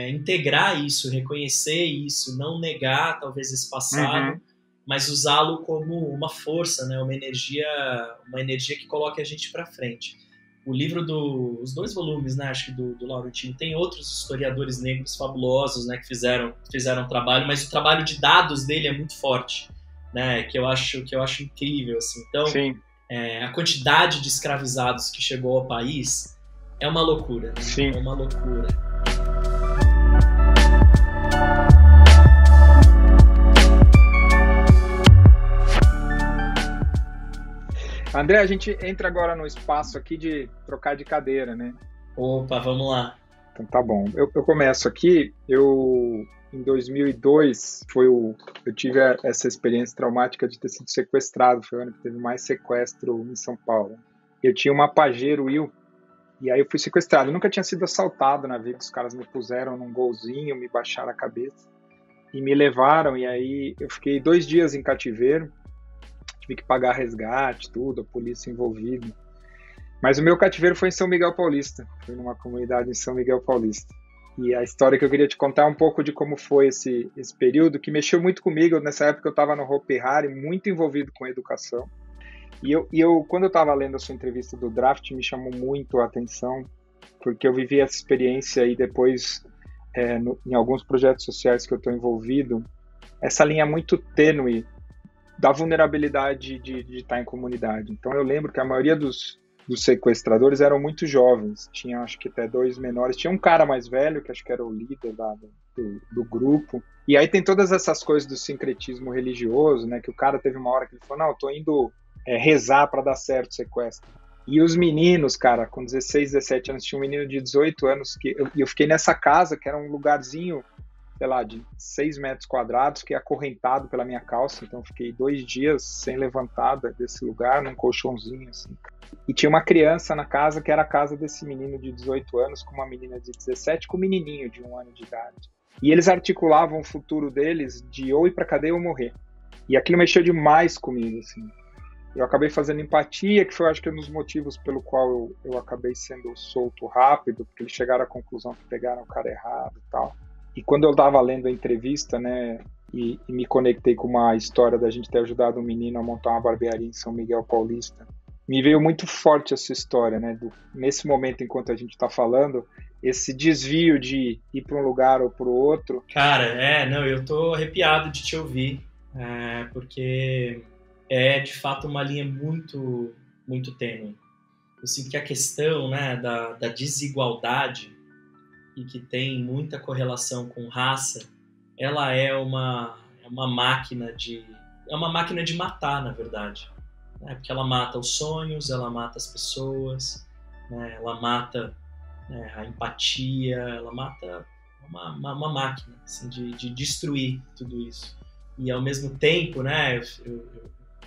integrar isso, reconhecer isso, não negar talvez esse passado, mas usá-lo como uma força, né, uma energia que coloque a gente para frente. O livro os 2 volumes, né, acho que do Laurentino, tem outros historiadores negros fabulosos, né, que fizeram trabalho, mas o trabalho de dados dele é muito forte, né, que eu acho incrível, assim. Então, sim. a quantidade de escravizados que chegou ao país é uma loucura, né? Sim. É uma loucura. André, a gente entra agora no espaço aqui de trocar de cadeira, né? Opa, vamos lá. Então tá bom. Eu começo aqui. Em 2002, eu tive essa experiência traumática de ter sido sequestrado. Foi o ano que teve mais sequestro em São Paulo. Eu tinha uma Pajero Will, e aí eu fui sequestrado. Eu nunca tinha sido assaltado na vida. Os caras me puseram num golzinho, me baixaram a cabeça e me levaram. E aí eu fiquei 2 dias em cativeiro. Tive que pagar resgate, tudo, a polícia envolvida. Mas o meu cativeiro foi em São Miguel Paulista. Foi numa comunidade em São Miguel Paulista. E a história que eu queria te contar é um pouco de como foi esse período, que mexeu muito comigo. Nessa época eu estava no Hopi Hari, muito envolvido com educação. E quando eu estava lendo a sua entrevista do Draft, me chamou muito a atenção, porque eu vivi essa experiência e depois, em alguns projetos sociais que eu estou envolvido, essa linha muito tênue da vulnerabilidade de estar em comunidade. Então eu lembro que a maioria dos sequestradores eram muito jovens, tinha acho que até 2 menores, tinha um cara mais velho, que acho que era o líder do grupo, e aí tem todas essas coisas do sincretismo religioso, né, que o cara teve uma hora que ele falou, não, eu tô indo rezar para dar certo o sequestro. E os meninos, cara, com 16, 17 anos, tinha um menino de 18 anos, que eu fiquei nessa casa, que era um lugarzinho, sei lá, de 6 metros quadrados, que é acorrentado pela minha calça, então eu fiquei 2 dias sem levantada desse lugar, num colchãozinho, assim. E tinha uma criança na casa, que era a casa desse menino de 18 anos, com uma menina de 17, com um menininho de 1 ano de idade. E eles articulavam o futuro deles de ou ir pra cadeia ou morrer. E aquilo mexeu demais comigo, assim. Eu acabei fazendo empatia, que foi, acho que, um dos motivos pelo qual eu acabei sendo solto rápido, porque eles chegaram à conclusão que pegaram o cara errado e tal. E quando eu estava lendo a entrevista, né, e me conectei com uma história da gente ter ajudado um menino a montar uma barbearia em São Miguel Paulista, me veio muito forte essa história, né, nesse momento, enquanto a gente está falando, esse desvio de ir para um lugar ou para o outro. Cara, não, eu tô arrepiado de te ouvir, porque é, de fato, uma linha muito, muito tênue. Eu sinto que a questão, né, da desigualdade, e que tem muita correlação com raça, ela é uma máquina de matar, na verdade, né? Porque ela mata os sonhos, ela mata as pessoas, né? Ela mata, né, a empatia, ela mata uma máquina assim, de destruir tudo isso. E ao mesmo tempo, né,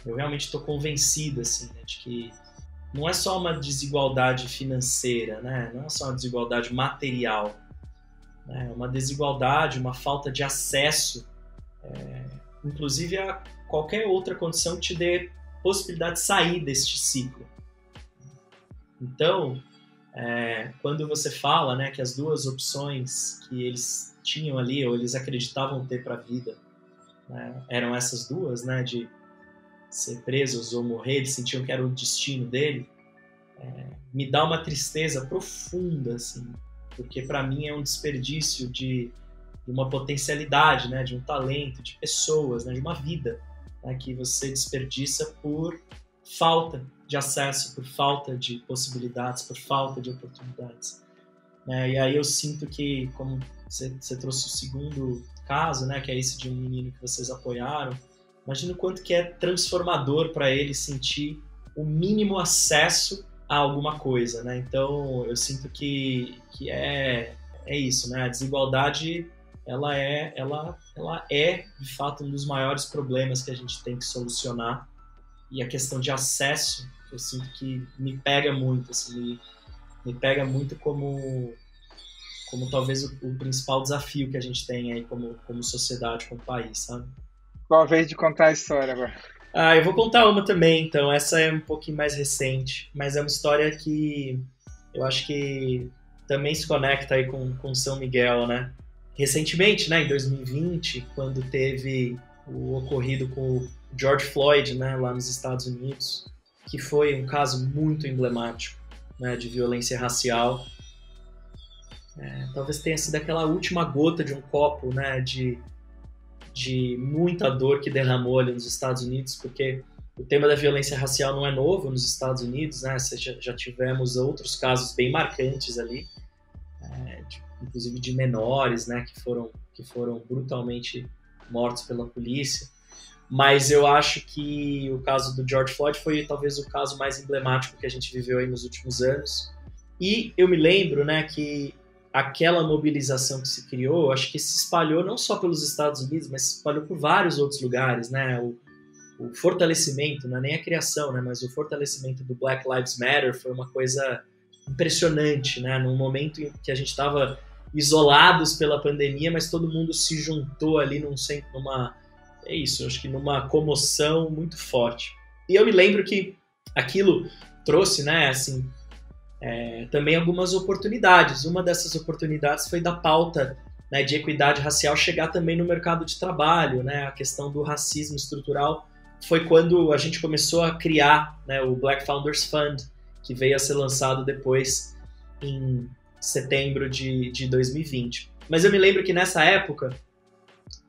eu realmente estou convencido assim, né, de que não é só uma desigualdade financeira, né? Não é só uma desigualdade material, né? É uma desigualdade, uma falta de acesso, inclusive a qualquer outra condição que te dê possibilidade de sair deste ciclo. Então, quando você fala, né, que as 2 opções que eles tinham ali, ou eles acreditavam ter para a vida, né, eram essas 2, né, de ser presos ou morrer, eles sentiam que era o destino dele, me dá uma tristeza profunda, assim, porque para mim é um desperdício de uma potencialidade, né, de um talento, de pessoas, né, de uma vida, né, que você desperdiça por falta de acesso, por falta de possibilidades, por falta de oportunidades. E aí eu sinto que, como você trouxe o segundo caso, né, que é esse de um menino que vocês apoiaram, imagina o quanto que é transformador para ele sentir o mínimo acesso a alguma coisa, né? Então eu sinto que é isso, né? A desigualdade ela é de fato um dos maiores problemas que a gente tem que solucionar, e a questão de acesso eu sinto que me pega muito, assim, me pega muito como talvez o principal desafio que a gente tem aí como sociedade, como país, sabe? Qual a vez de contar a história agora? Eu vou contar uma também, então. Essa é um pouquinho mais recente, mas é uma história que eu acho que também se conecta aí com São Miguel, né? Recentemente, né, em 2020, quando teve o ocorrido com o George Floyd, né, lá nos Estados Unidos, que foi um caso muito emblemático, né, de violência racial. Talvez tenha sido aquela última gota de um copo, né, de muita dor que derramou ali nos Estados Unidos, porque o tema da violência racial não é novo nos Estados Unidos, né? Já tivemos outros casos bem marcantes ali, inclusive de menores, né, que foram brutalmente mortos pela polícia. Mas eu acho que o caso do George Floyd foi talvez o caso mais emblemático que a gente viveu aí nos últimos anos. E eu me lembro, né, que aquela mobilização que se criou, acho que se espalhou não só pelos Estados Unidos, mas se espalhou por vários outros lugares, né? O fortalecimento, não é nem a criação, né, mas o fortalecimento do Black Lives Matter foi uma coisa impressionante, né? Num momento em que a gente estava isolados pela pandemia, mas todo mundo se juntou ali numa comoção muito forte. E eu me lembro que aquilo trouxe, né, assim, também algumas oportunidades. Uma dessas oportunidades foi da pauta, né, de equidade racial chegar também no mercado de trabalho, né? A questão do racismo estrutural foi quando a gente começou a criar, né, o Black Founders Fund, que veio a ser lançado depois em setembro de 2020. Mas eu me lembro que nessa época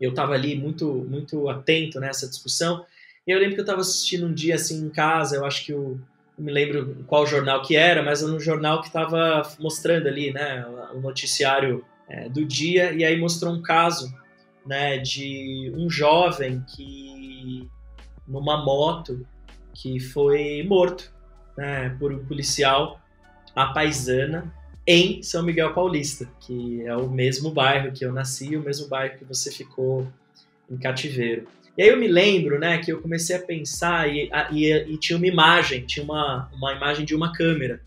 eu estava ali muito, muito atento nessa discussão, e eu lembro que eu estava assistindo um dia assim em casa, eu acho que não me lembro qual jornal que era, mas era um jornal que estava mostrando ali, né, o noticiário do dia, e aí mostrou um caso, né, de um jovem que, numa moto, que foi morto, né, por um policial à paisana em São Miguel Paulista, que é o mesmo bairro que eu nasci, o mesmo bairro que você ficou em cativeiro. E aí eu me lembro, né, que eu comecei a pensar e tinha uma imagem, tinha uma imagem de uma câmera.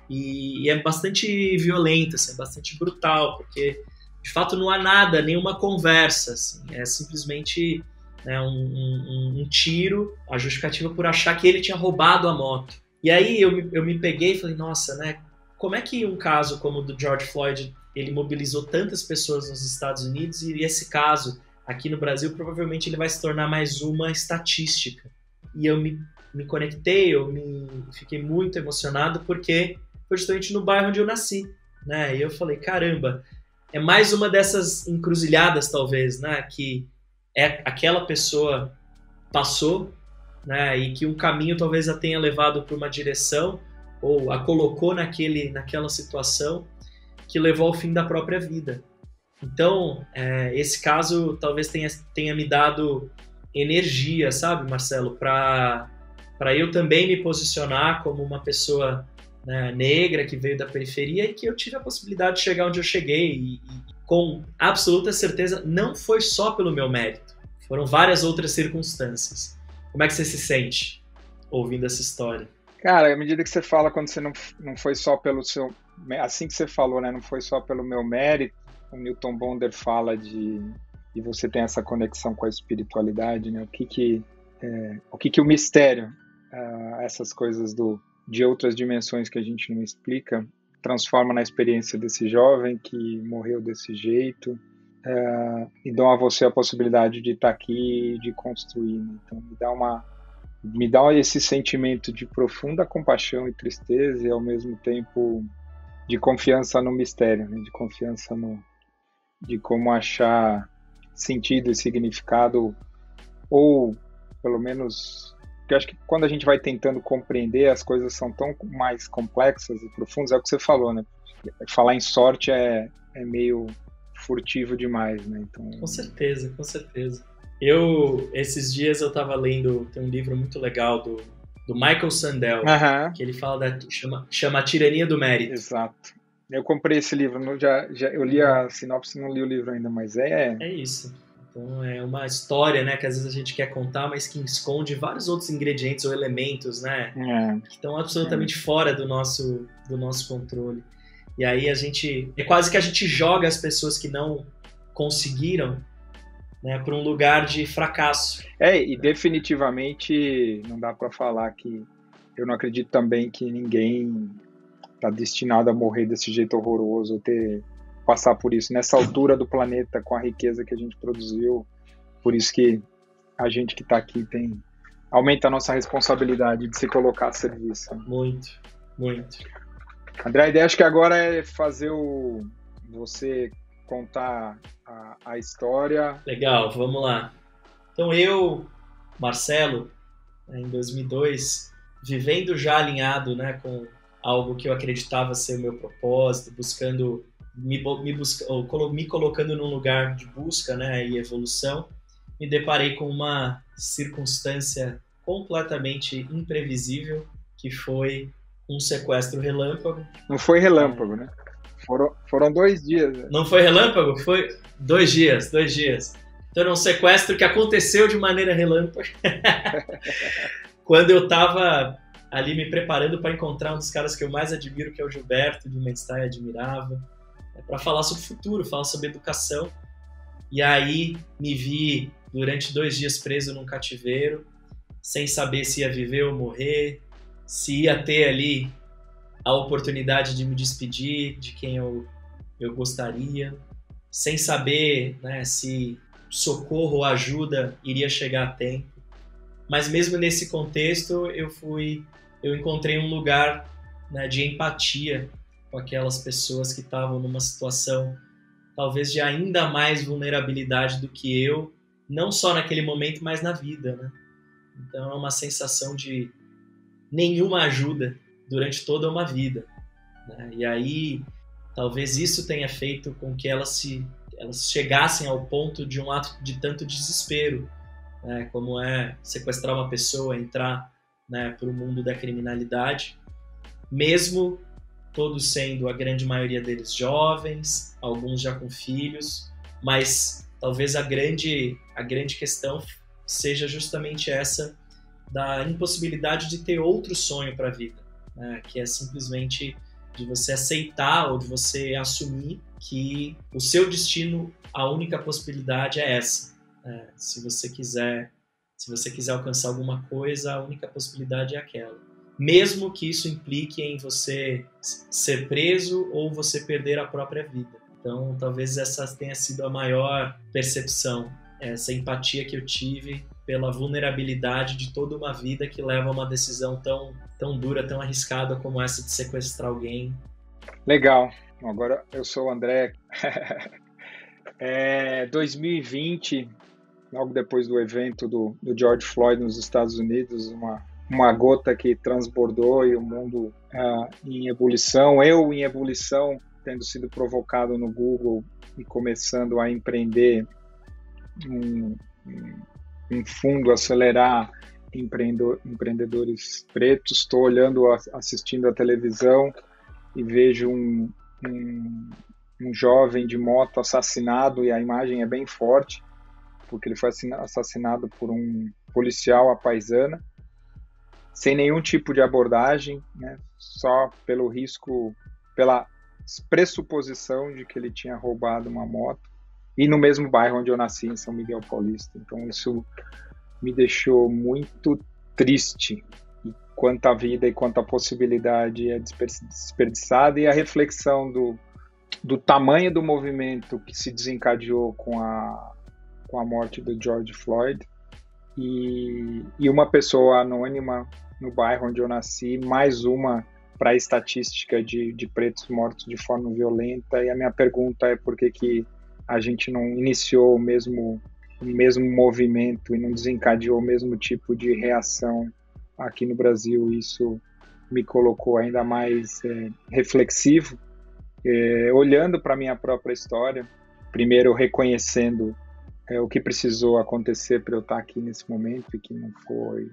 E é bastante violenta, assim, é bastante brutal, porque de fato não há nada, nenhuma conversa, assim, é simplesmente, né, um tiro, a justificativa por achar que ele tinha roubado a moto. E aí eu me peguei e falei, nossa, né, como é que um caso como o do George Floyd, ele mobilizou tantas pessoas nos Estados Unidos, e esse caso aqui no Brasil provavelmente ele vai se tornar mais uma estatística. E eu me conectei, fiquei muito emocionado, porque foi justamente no bairro onde eu nasci, né? E eu falei, caramba, é mais uma dessas encruzilhadas, talvez, né? Que aquela pessoa passou, né? E que um caminho talvez a tenha levado para uma direção, ou a colocou naquela situação que levou ao fim da própria vida. Então, esse caso talvez tenha me dado energia, sabe, Marcelo, para eu também me posicionar como uma pessoa, né, negra que veio da periferia, e que eu tive a possibilidade de chegar onde eu cheguei, e com absoluta certeza não foi só pelo meu mérito, foram várias outras circunstâncias. Como é que você se sente ouvindo essa história? Cara, à medida que você fala, quando você não foi só pelo seu... Assim que você falou, né? Não foi só pelo meu mérito, o Newton Bonder fala e você tem essa conexão com a espiritualidade, né? O que o mistério, essas coisas de outras dimensões que a gente não explica, transforma na experiência desse jovem que morreu desse jeito, e dão a você a possibilidade de estar aqui, de construir, né? Então me dá esse sentimento de profunda compaixão e tristeza, e ao mesmo tempo de confiança no mistério, né? De confiança de como achar sentido e significado, ou pelo menos, porque eu acho que quando a gente vai tentando compreender, as coisas são tão mais complexas e profundas, é o que você falou, né? Falar em sorte é meio furtivo demais, né? Então... Com certeza, com certeza. Esses dias eu estava lendo, tem um livro muito legal do Michael Sandel, que ele fala chama A Tirania do Mérito. Exato. Eu comprei esse livro, eu li a sinopse, não li o livro ainda, mas é isso. Então é uma história, né, que às vezes a gente quer contar, mas que esconde vários outros ingredientes ou elementos, né, que estão absolutamente fora do nosso controle. E aí é quase que a gente joga as pessoas que não conseguiram, né, para um lugar de fracasso. E definitivamente não dá para falar que eu não acredito também que ninguém está destinado a morrer desse jeito horroroso, ou passar por isso nessa altura do planeta, com a riqueza que a gente produziu. Por isso que a gente que está aqui aumenta a nossa responsabilidade de se colocar a serviço. Muito, muito. André, a ideia acho que agora é fazer você contar a história. Legal, vamos lá. Então eu, Marcelo, né, em 2002, vivendo já alinhado, né, com algo que eu acreditava ser o meu propósito, buscando me colocando num lugar de busca, né, e evolução, me deparei com uma circunstância completamente imprevisível, que foi um sequestro relâmpago. Não foi relâmpago, né? Foram 2 dias. Né? Não foi relâmpago? Foi 2 dias. Então era um sequestro que aconteceu de maneira relâmpago. Quando eu estava ali me preparando para encontrar um dos caras que eu mais admiro, que é o Gilberto, de Menstein, admirava, para falar sobre o futuro, falar sobre educação. E aí me vi durante 2 dias preso num cativeiro, sem saber se ia viver ou morrer, se ia ter ali a oportunidade de me despedir de quem eu gostaria, sem saber, né, se socorro ou ajuda iria chegar a tempo. Mas mesmo nesse contexto, eu encontrei um lugar, né, de empatia com aquelas pessoas que estavam numa situação talvez de ainda mais vulnerabilidade do que eu, não só naquele momento, mas na vida, né? Então é uma sensação de nenhuma ajuda durante toda uma vida, né? E aí talvez isso tenha feito com que elas chegassem ao ponto de um ato de tanto desespero, né? Como é sequestrar uma pessoa, entrar, né, para o mundo da criminalidade, mesmo todos sendo a grande maioria deles jovens, alguns já com filhos, mas talvez a grande questão seja justamente essa da impossibilidade de ter outro sonho para a vida, né? Que é simplesmente de você aceitar ou de você assumir que o seu destino, a única possibilidade é essa. Se você quiser alcançar alguma coisa, a única possibilidade é aquela. Mesmo que isso implique em você ser preso ou você perder a própria vida. Então, talvez essa tenha sido a maior percepção, essa empatia que eu tive pela vulnerabilidade de toda uma vida que leva a uma decisão tão dura, tão arriscada como essa de sequestrar alguém. Legal. Agora eu sou o André. 2020, logo depois do evento do George Floyd nos Estados Unidos, uma gota que transbordou e o mundo em ebulição, eu em ebulição, tendo sido provocado no Google e começando a empreender um fundo, acelerar empreendedores pretos. Estou assistindo a televisão e vejo um jovem de moto assassinado, e a imagem é bem forte, porque ele foi assassinado por um policial à paisana, sem nenhum tipo de abordagem, né? Só pelo risco, pela pressuposição de que ele tinha roubado uma moto, e no mesmo bairro onde eu nasci, em São Miguel Paulista. Então isso me deixou muito triste, e quanta vida e quanta possibilidade é desperdiçada, e a reflexão do tamanho do movimento que se desencadeou com a morte do George Floyd, e uma pessoa anônima no bairro onde eu nasci, mais uma para a estatística de pretos mortos de forma violenta. E a minha pergunta é por que a gente não iniciou o mesmo movimento e não desencadeou o mesmo tipo de reação aqui no Brasil. Isso me colocou ainda mais reflexivo, olhando para a minha própria história, primeiro reconhecendo o que precisou acontecer para eu estar aqui nesse momento, e que não foi...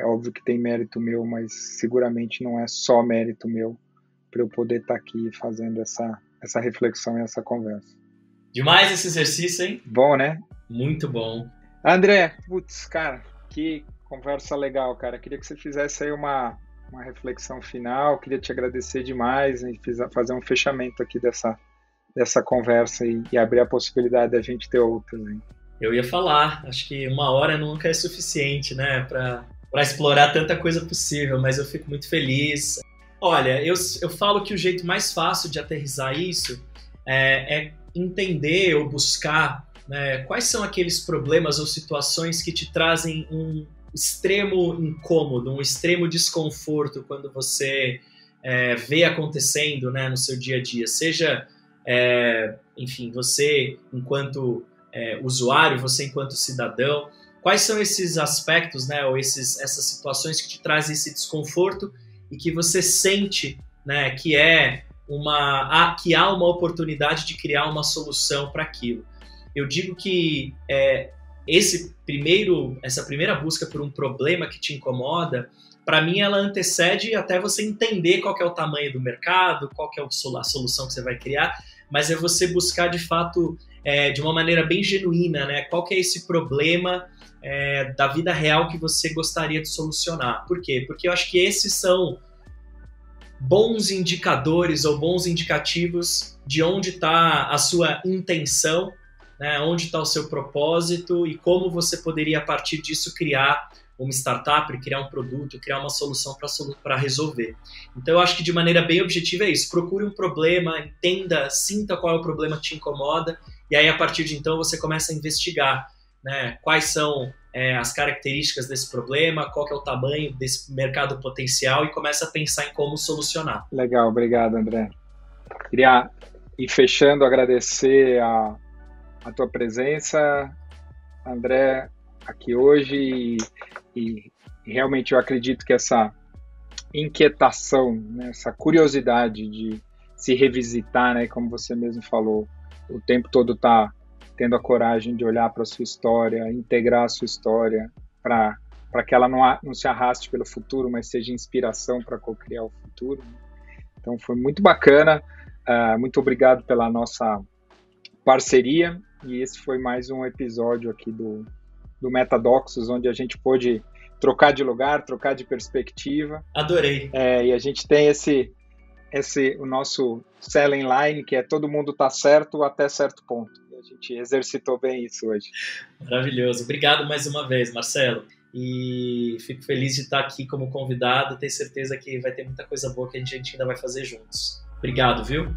óbvio que tem mérito meu, mas seguramente não é só mérito meu para eu poder estar aqui fazendo essa reflexão e essa conversa. Demais esse exercício, hein? Bom, né? Muito bom. André, putz, cara, que conversa legal, cara. Queria que você fizesse aí uma reflexão final. Queria te agradecer demais e fazer um fechamento aqui dessa conversa e abrir a possibilidade da gente ter outras, hein? Eu ia falar, acho que 1 hora nunca é suficiente, né, para explorar tanta coisa possível, mas eu fico muito feliz. Olha, eu falo que o jeito mais fácil de aterrissar isso é entender ou buscar, né, quais são aqueles problemas ou situações que te trazem um extremo incômodo, um extremo desconforto quando você vê acontecendo, né, no seu dia a dia. Seja, enfim, você enquanto usuário, você enquanto cidadão, quais são esses aspectos, né, ou essas situações que te trazem esse desconforto e que você sente, né, que há uma oportunidade de criar uma solução para aquilo. Eu digo que essa primeira busca por um problema que te incomoda, para mim ela antecede até você entender qual que é o tamanho do mercado, qual que é a solução que você vai criar, mas é você buscar de fato, de uma maneira bem genuína, né, qual que é esse problema da vida real que você gostaria de solucionar. Por quê? Porque eu acho que esses são bons indicadores ou bons indicativos de onde está a sua intenção, né, onde está o seu propósito e como você poderia, a partir disso, criar uma startup, criar um produto, criar uma solução para resolver. Então, eu acho que de maneira bem objetiva é isso. Procure um problema, entenda, sinta qual é o problema que te incomoda e aí, a partir de então, você começa a investigar, né, quais são as características desse problema, qual que é o tamanho desse mercado potencial e começa a pensar em como solucionar. Legal, obrigado, André. Queria ir fechando, agradecer a tua presença, André, aqui hoje e realmente eu acredito que essa inquietação, né, essa curiosidade de se revisitar, né, como você mesmo falou, o tempo todo tá tendo a coragem de olhar para a sua história, integrar a sua história para que ela não se arraste pelo futuro, mas seja inspiração para co-criar o futuro. Então foi muito bacana, muito obrigado pela nossa parceria e esse foi mais um episódio aqui do Metadoxus, onde a gente pôde trocar de lugar, trocar de perspectiva. Adorei. E a gente tem o nosso selling line, que é todo mundo tá certo até certo ponto. A gente exercitou bem isso hoje. Maravilhoso. Obrigado mais uma vez, Marcelo. E fico feliz de estar aqui como convidado. Tenho certeza que vai ter muita coisa boa que a gente ainda vai fazer juntos. Obrigado, viu?